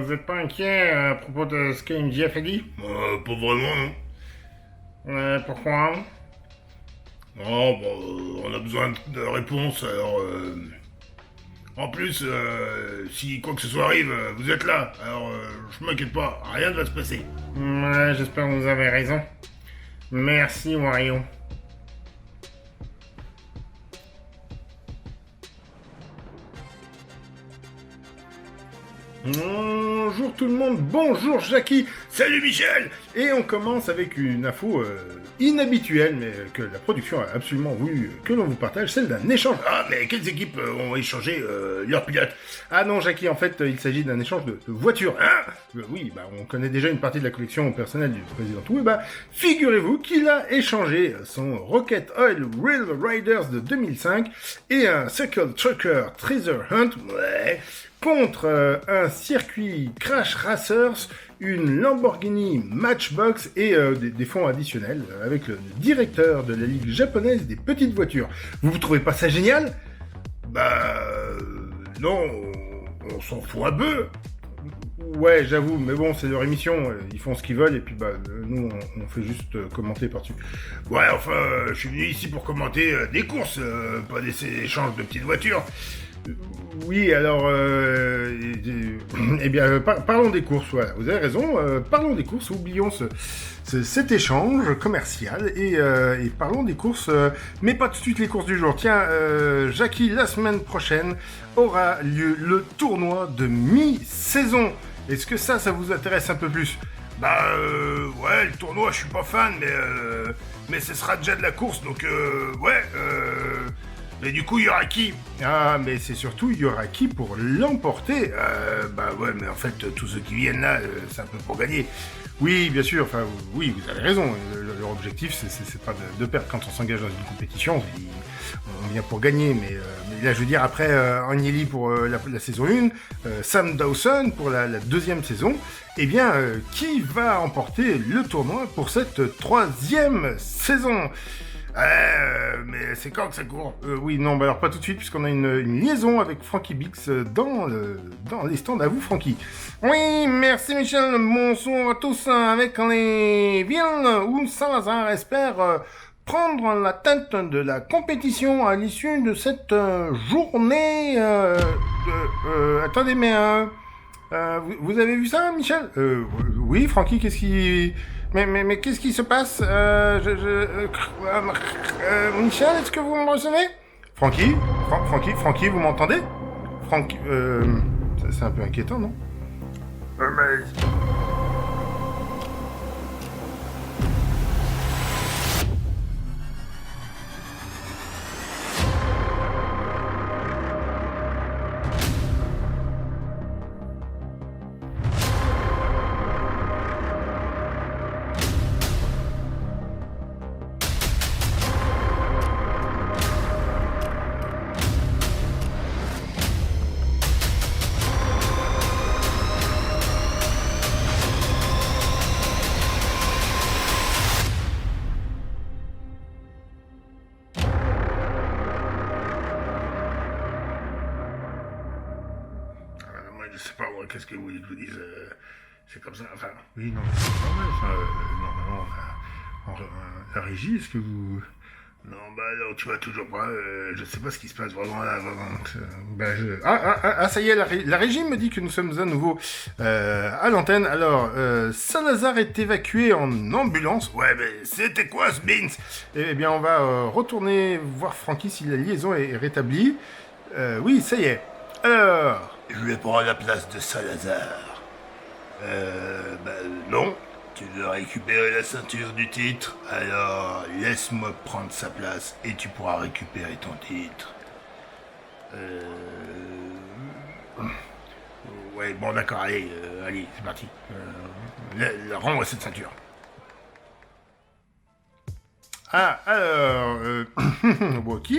vous êtes pas inquiet à propos de ce qu'MJF a dit? Pas vraiment, non. Pourquoi? Non, on a besoin de réponses, alors... En plus, si quoi que ce soit arrive, vous êtes là, alors je m'inquiète pas, rien ne va se passer. Ouais, j'espère que vous avez raison. Merci, Wario. Bonjour tout le monde, bonjour Jackie. Salut Michel! Et on commence avec une info inhabituelle, mais que la production a absolument voulu que l'on vous partage, celle d'un échange. Ah, mais quelles équipes ont échangé leurs pilotes? Ah non, Jackie, en fait, il s'agit d'un échange de voitures. Hein? Oui, on connaît déjà une partie de la collection personnelle du président Tout. Figurez-vous qu'il a échangé son Rocket Oil Real Riders de 2005 et un Circle Trucker Treasure Hunt, contre un circuit Crash Racers, une Lamborghini Matchbox et des fonds additionnels avec le directeur de la ligue japonaise des petites voitures. Vous trouvez pas ça génial? Non, on s'en fout un peu. Ouais, j'avoue, mais bon, c'est leur émission, ils font ce qu'ils veulent et puis nous on fait juste commenter par-dessus. Ouais, enfin, je suis venu ici pour commenter des courses, pas des échanges de petites voitures. Oui, alors, parlons des courses, voilà, vous avez raison, parlons des courses, oublions cet échange commercial et parlons des courses, mais pas tout de suite les courses du jour. Tiens, Jackie, la semaine prochaine aura lieu le tournoi de mi-saison. Est-ce que ça vous intéresse un peu plus? Ouais, le tournoi, je suis pas fan, mais ce sera déjà de la course, donc mais du coup, il y aura qui? Ah, mais c'est surtout, il y aura qui pour l'emporter? Ouais, mais en fait, tous ceux qui viennent là, c'est un peu pour gagner. Oui, bien sûr, enfin, oui, vous avez raison. Leur objectif, c'est pas de perdre quand on s'engage dans une compétition. On vient pour gagner, mais là, je veux dire, après Agnelli pour la saison 1, Sam Dawson pour la deuxième saison, qui va emporter le tournoi pour cette troisième saison? Mais c'est quand que ça court? Oui, non, alors pas tout de suite, puisqu'on a une liaison avec Frankie Bix dans les stands. À vous, Frankie. Oui, merci Michel, bonsoir à tous, avec les villes où Salazar espère prendre la tête de la compétition à l'issue de cette journée. Attendez, mais vous avez vu ça, Michel? Oui, Frankie, qu'est-ce qui... Mais qu'est-ce qui se passe? Michel, est-ce que vous me recevez? Francky, vous m'entendez? Francky, c'est un peu inquiétant, non? Je sais pas, moi, qu'est-ce que vous voulez que je vous dise? C'est comme ça, enfin... Oui, non, c'est normal, normalement, la régie, est-ce que vous... Non, non, tu vois toujours pas, je sais pas ce qui se passe vraiment là, ça y est, la régie me dit que nous sommes à nouveau à l'antenne. Alors, Salazar est évacué en ambulance. Ouais, mais c'était quoi ce Beans? Eh bien, on va retourner voir Francky si la liaison est rétablie. Oui, ça y est. Alors... Je vais prendre la place de Salazar. Non. Tu veux récupérer la ceinture du titre? Alors, laisse-moi prendre sa place et tu pourras récupérer ton titre. Ouais, bon, d'accord, allez, c'est parti. Rends-moi cette ceinture. Ah, alors... ok.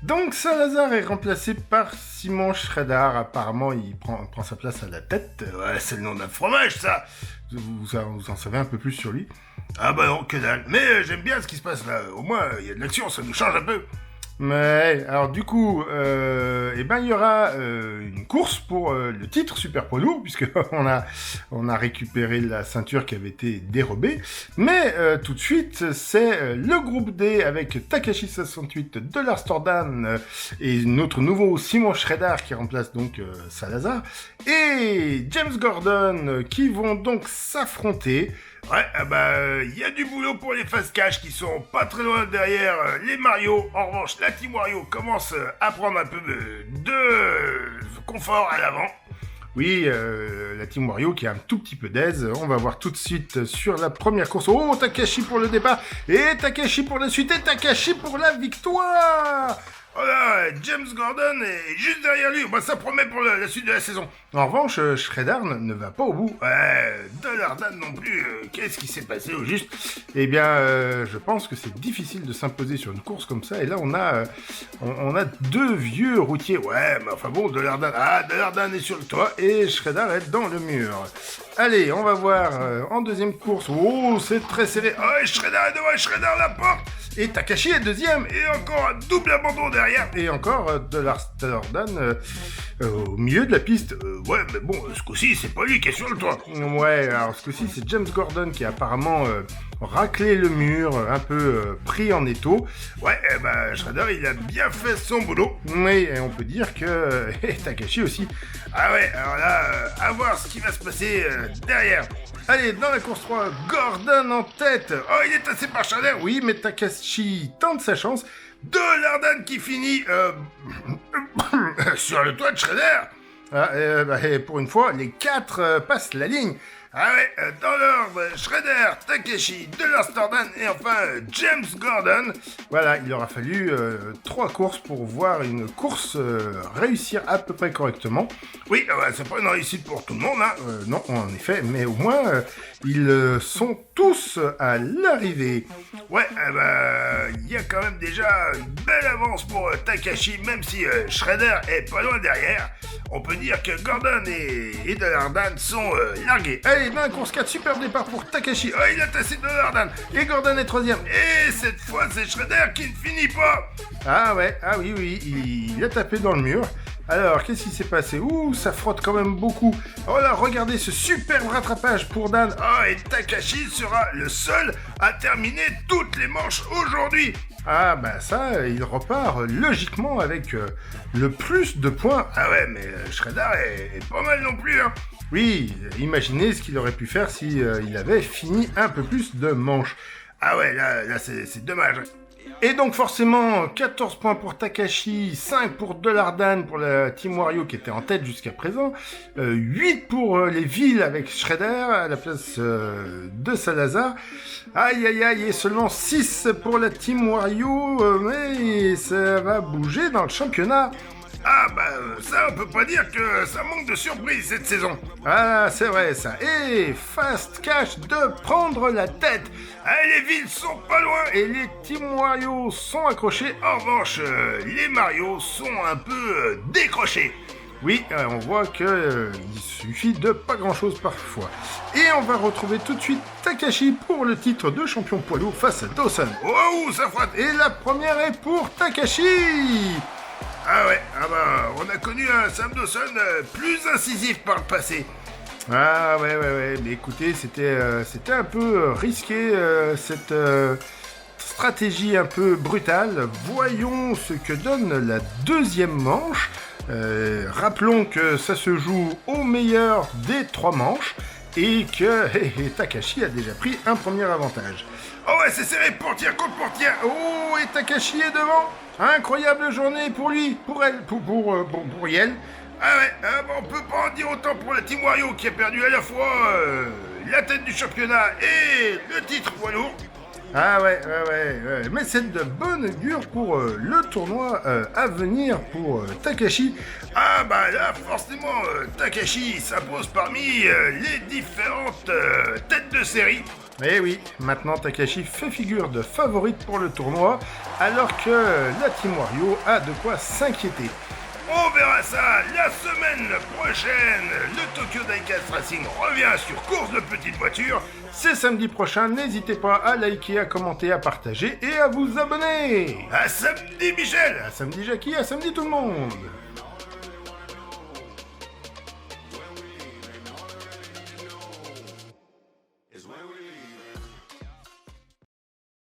Donc, Salazar est remplacé par Simon Schrader. Apparemment, il prend sa place à la tête. Ouais, c'est le nom d'un fromage, ça. Vous en savez un peu plus sur lui? Ah bah non, que dalle. Mais j'aime bien ce qui se passe là. Au moins, il y a de l'action, ça nous change un peu. Mais alors du coup, il y aura une course pour le titre super poids lourd puisque on a récupéré la ceinture qui avait été dérobée. Mais tout de suite, c'est le groupe D avec Takashi 68 de Larstordan et notre nouveau Simon Shredder qui remplace donc Salazar et James Gordon qui vont donc s'affronter. Ouais, y a du boulot pour les face cash qui sont pas très loin derrière les Mario. En revanche, la Team Wario commence à prendre un peu de confort à l'avant. Oui, la Team Wario qui a un tout petit peu d'aise. On va voir tout de suite sur la première course. Oh, Takashi pour le départ et Takashi pour la suite et Takashi pour la victoire. Voilà, James Gordon est juste derrière lui. Bah, ça promet pour la suite de la saison. En revanche, Shredder ne va pas au bout. Ouais, Dollardan non plus. Qu'est-ce qui s'est passé au juste? Eh bien, je pense que c'est difficile de s'imposer sur une course comme ça. Et là, on a deux vieux routiers. Ouais, mais enfin bon, Dollardan est sur le toit et Shredder est dans le mur. Allez, on va voir en deuxième course. Oh, c'est très serré. Oh, Shredder est devant, Shredder la porte. Et Takashi est deuxième. Et encore un double abandon derrière. Et encore Dollardan au milieu de la piste. Ouais, mais bon, ce coup-ci, c'est pas lui qui est sur le toit. Ouais, alors ce coup-ci, c'est James Gordon qui a apparemment raclé le mur, un peu pris en étau. Ouais, Shredder, il a bien fait son boulot. Oui, et on peut dire que Takashi aussi. Ah ouais, alors là, à voir ce qui va se passer derrière. Allez, dans la course 3, Gordon en tête. Oh, il est tassé par Shredder. Oui, mais Takashi tente sa chance. Dollardan qui finit sur le toit de Shredder. Et pour une fois, les 4 passent la ligne. Ah ouais, dans l'ordre, Shredder, Takashi, Larstordan et enfin James Gordon. Voilà, il aura fallu 3 courses pour voir une course réussir à peu près correctement. Oui, c'est pas une réussite pour tout le monde, hein. Non, en effet, mais au moins, ils sont tous à l'arrivée. Ouais, il y a quand même déjà une belle avance pour Takashi, même si Shredder est pas loin derrière. On peut dire que Gordon et Dollardan sont largués. Allez, dans la course 4, super départ pour Takashi. Oh, il a tassé Dollardan. Et Gordon est troisième. Et cette fois, c'est Shredder qui ne finit pas. Ah ouais, ah oui, il a tapé dans le mur. Alors, qu'est-ce qui s'est passé? Ouh, ça frotte quand même beaucoup. Oh là, regardez ce superbe rattrapage pour Dan. Oh, et Takashi sera le seul à terminer toutes les manches aujourd'hui. Ah bah ça, il repart logiquement avec le plus de points. Ah ouais, mais Shredder est pas mal non plus, hein. Oui, imaginez ce qu'il aurait pu faire si il avait fini un peu plus de manches. Ah ouais, là c'est dommage. Et donc forcément, 14 points pour Takashi, 5 pour Dollardan pour la Team Wario qui était en tête jusqu'à présent, 8 pour les villes avec Shredder à la place de Salazar. Aïe aïe aïe, et seulement 6 pour la Team Wario, mais ça va bouger dans le championnat. Ah ça on peut pas dire que ça manque de surprise cette saison. Ah c'est vrai ça. Et Fast Cash de prendre la tête. Ah, les villes sont pas loin. Et les Team Wario sont accrochés. En revanche, les Mario sont un peu décrochés. Oui, on voit que il suffit de pas grand chose parfois. Et on va retrouver tout de suite Takashi pour le titre de champion poids lourd face à Dawson. Oh, ça frotte. Et la première est pour Takashi. Ah ouais, on a connu un Sam Dawson plus incisif par le passé. Ah ouais, mais écoutez, c'était un peu risqué cette stratégie un peu brutale. Voyons ce que donne la deuxième manche. Rappelons que ça se joue au meilleur des 3 manches et que Takashi a déjà pris un premier avantage. Oh ouais, c'est serré, portière contre portière. Oh, et Takashi est devant. Incroyable journée pour lui, pour elle, pour Yel. Ah ouais, on peut pas en dire autant pour la Team Wario qui a perdu à la fois la tête du championnat et le titre poids lourd. Ah ouais, mais c'est de bonne augure pour le tournoi à venir pour Takashi. Ah là, forcément, Takashi s'impose parmi les différentes têtes de série. Eh oui, maintenant Takashi fait figure de favorite pour le tournoi, alors que la Team Wario a de quoi s'inquiéter. On verra ça la semaine prochaine. Le Tokyo Diecast Racing revient sur course de petites voitures. C'est samedi prochain, n'hésitez pas à liker, à commenter, à partager et à vous abonner. À samedi, Michel. À samedi Jackie, à samedi tout le monde. Is when we